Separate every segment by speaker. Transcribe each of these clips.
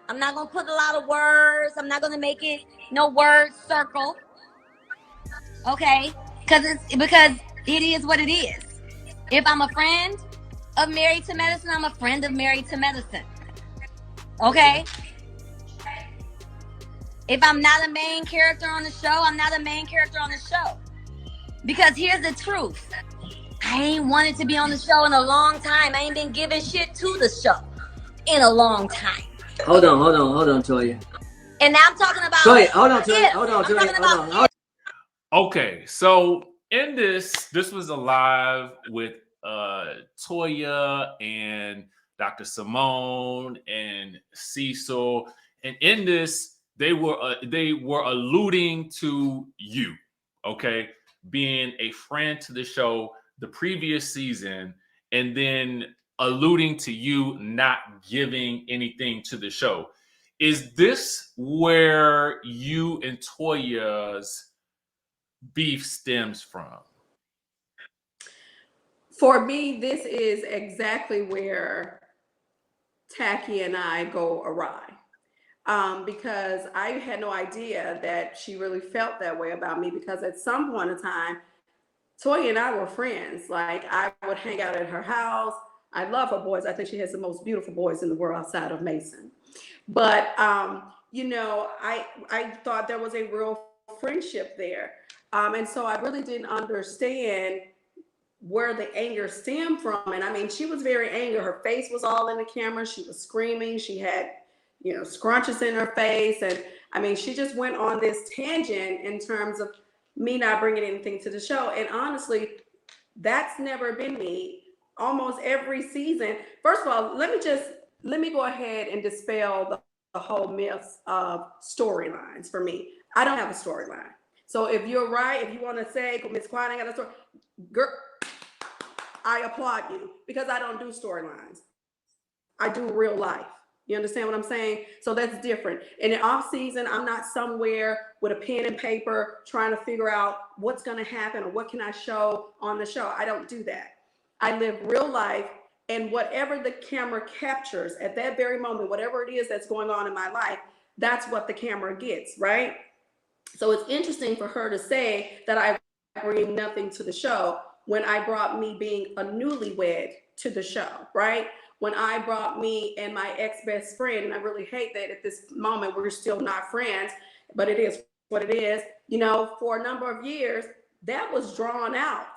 Speaker 1: I'm not going to put a lot of words. I'm not going to make it no word circle. Okay? Because it is what it is. If I'm a friend of Married to Medicine, I'm a friend of Married to Medicine. Okay? If I'm not a main character on the show, I'm not a main character on the show. Because here's the truth. I ain't wanted to be on the show in a long time. I ain't been giving shit to the show in a long time.
Speaker 2: Hold on, Toya.
Speaker 1: And now I'm talking about
Speaker 2: Toya, hold on, Toya. Hold on,
Speaker 1: I'm
Speaker 2: Toya.
Speaker 1: talking about
Speaker 3: Okay, so in this was a live with Toya and Dr. Simone and Cecil, and in this they were alluding to you, okay, being a friend to the show the previous season, and then alluding to you not giving anything to the show. Is this where you and Toya's beef stems from?
Speaker 4: For me, this is exactly where Tacky and I go awry. Because I had no idea that she really felt that way about me, because at some point in time, Toya and I were friends. Like, I would hang out at her house. I love her boys. I think she has the most beautiful boys in the world outside of Mason. But, you know, I thought there was a real friendship there. And so I really didn't understand where the anger stemmed from. And I mean, she was very angry. Her face was all in the camera. She was screaming. She had, you know, scrunches in her face. And I mean, she just went on this tangent in terms of me not bringing anything to the show. And honestly, that's never been me. Almost every season. First of all, let me go ahead and dispel the whole myths of storylines for me. I don't have a storyline. So if you're right, if you want to say Miss Quad ain't got a story, girl, I applaud you, because I don't do storylines. I do real life. You understand what I'm saying? So that's different. In the off season, I'm not somewhere with a pen and paper trying to figure out what's going to happen or what can I show on the show. I don't do that. I live real life, and whatever the camera captures at that very moment, whatever it is that's going on in my life, that's what the camera gets, right? So it's interesting for her to say that I bring nothing to the show when I brought me being a newlywed to the show, right? When I brought me and my ex-best friend, and I really hate that at this moment we're still not friends, but it is what it is, you know, for a number of years, that was drawn out.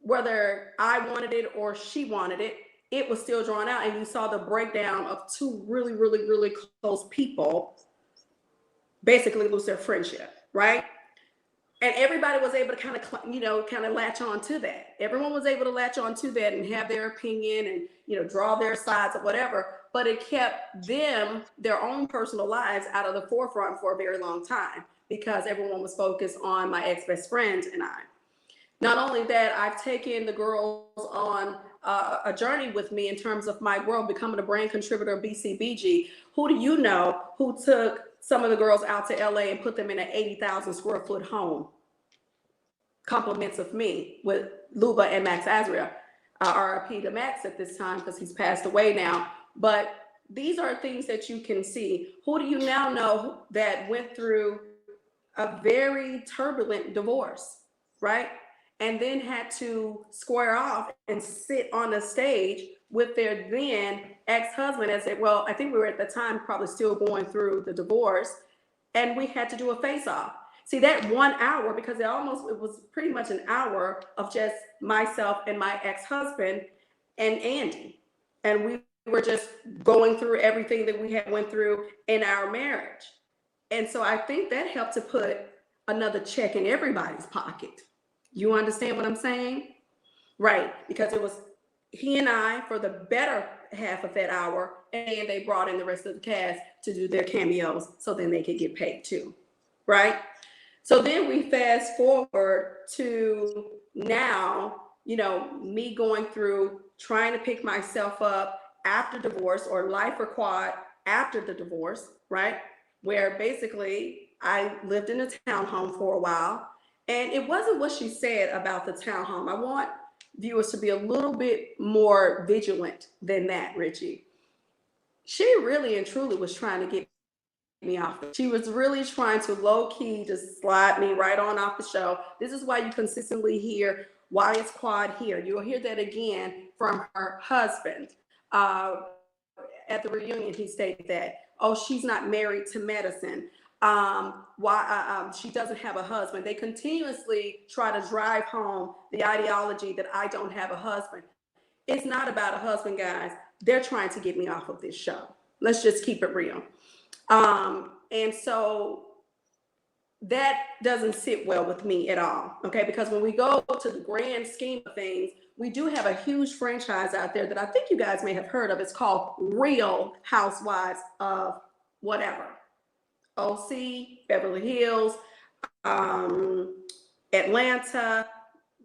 Speaker 4: Whether I wanted it or she wanted it, it was still drawn out. And you saw the breakdown of two really, really, really close people basically lose their friendship, right? And everybody was able to kind of latch on to that. Everyone was able to latch on to that and have their opinion and, you know, draw their sides or whatever. But it kept them, their own personal lives, out of the forefront for a very long time, because everyone was focused on my ex-best friend and I. Not only that, I've taken the girls on a journey with me in terms of my world, becoming a brand contributor of BCBG. Who do you know who took some of the girls out to LA and put them in an 80,000 square foot home? Compliments of me with Luba and Max Azria. RIP to Max at this time, because he's passed away now. But these are things that you can see. Who do you now know that went through a very turbulent divorce, right? And then had to square off and sit on a stage with their then ex-husband as it, well, I think we were at the time probably still going through the divorce, and we had to do a face-off. See, that 1 hour, because it was pretty much an hour of just myself and my ex-husband and Andy. And we were just going through everything that we had went through in our marriage. And so I think that helped to put another check in everybody's pocket. You understand what I'm saying? Right, because it was he and I for the better half of that hour, and they brought in the rest of the cast to do their cameos so then they could get paid too, right? So then we fast forward to now, you know, me going through trying to pick myself up after divorce, or life or quad after the divorce, right? Where basically I lived in a townhome for a while. And it wasn't what she said about the townhome. I want viewers to be a little bit more vigilant than that, Richie. she really and truly was trying to get me off. She was really trying to low-key just slide me right on off the show. This is why you consistently hear, why is Quad here? You'll hear that again from her husband. At the reunion, he stated that, oh, she's not married to medicine. She doesn't have a husband. They continuously try to drive home the ideology that I don't have a husband. It's not about a husband, guys. They're trying to get me off of this show. Let's just keep it real. And so that doesn't sit well with me at all, okay? Because when we go to the grand scheme of things, we do have a huge franchise out there that I think you guys may have heard of. It's called Real Housewives of whatever. OC, Beverly Hills, Atlanta,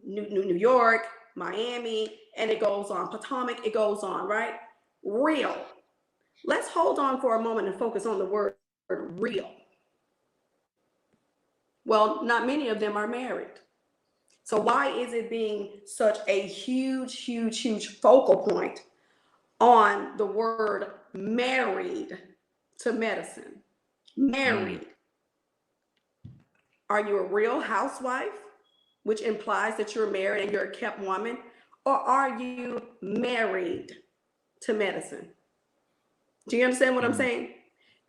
Speaker 4: New York, Miami, and it goes on. Potomac, it goes on, right? Real. Let's hold on for a moment and focus on the word real. Well, not many of them are married. So why is it being such a huge focal point on the word married to medicine? Married. Are you a real housewife, which implies that you're married and you're a kept woman? Or are you married to medicine? Do you understand what I'm saying?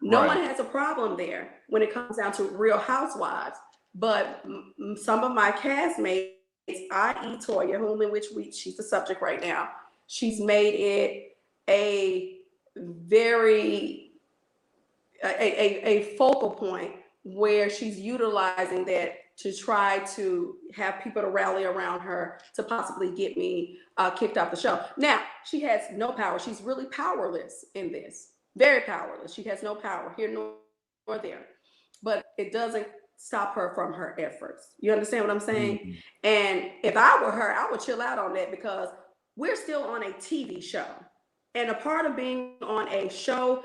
Speaker 4: No one has a problem there when it comes down to Real Housewives. But some of my castmates, i.e. Toya, whom in which she's the subject right now, she's made it a very a focal point where she's utilizing that to try to have people to rally around her to possibly get me kicked off the show. Now, she has no power. She's really powerless in this. Very powerless. She has no power here nor there. But it doesn't stop her from her efforts. You understand what I'm saying? Mm-hmm. And if I were her, I would chill out on that because we're still on a TV show. And a part of being on a show,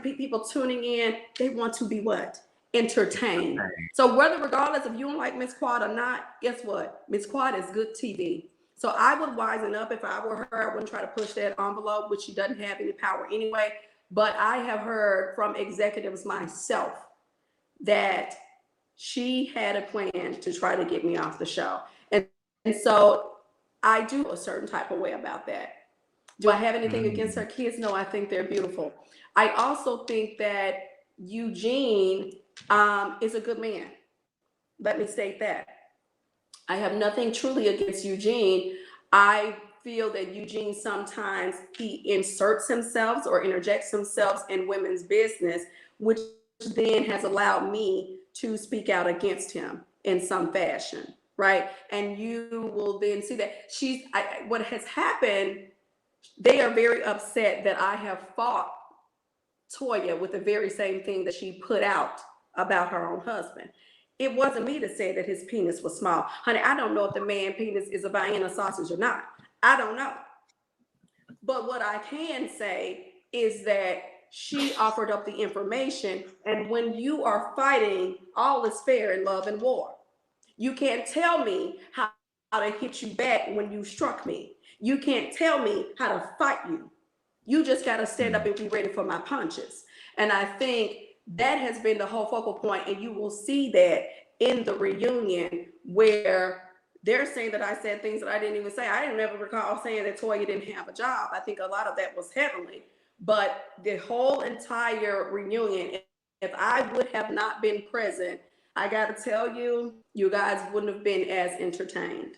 Speaker 4: people tuning in, they want to be what? Entertained. So whether regardless if you don't like Miss Quad or not, guess what? Miss Quad is good TV. So I would wisen up if I were her. I wouldn't try to push that envelope, which she doesn't have any power anyway. But I have heard from executives myself that she had a plan to try to get me off the show. And so I do a certain type of way about that. Do I have anything against her kids? No, I think they're beautiful. I also think that Eugene is a good man. Let me state that. I have nothing truly against Eugene. I feel that Eugene sometimes he inserts himself or interjects himself in women's business, which then has allowed me to speak out against him in some fashion, right? And you will then see that what has happened, they are very upset that I have fought Toya with the very same thing that she put out about her own husband. It wasn't me to say that his penis was small. Honey, I don't know if the man penis is a Vienna sausage or not. I don't know. But what I can say is that she offered up the information, and when you are fighting, all is fair in love and war. You can't tell me how to hit you back when you struck me. You can't tell me how to fight you. You just got to stand up and be ready for my punches. And I think that has been the whole focal point, and you will see that in the reunion where they're saying that I said things that I didn't even say. I didn't ever recall saying that Toya didn't have a job. I think a lot of that was heavenly. But the whole entire reunion, if I would have not been present, I got to tell you, you guys wouldn't have been as entertained.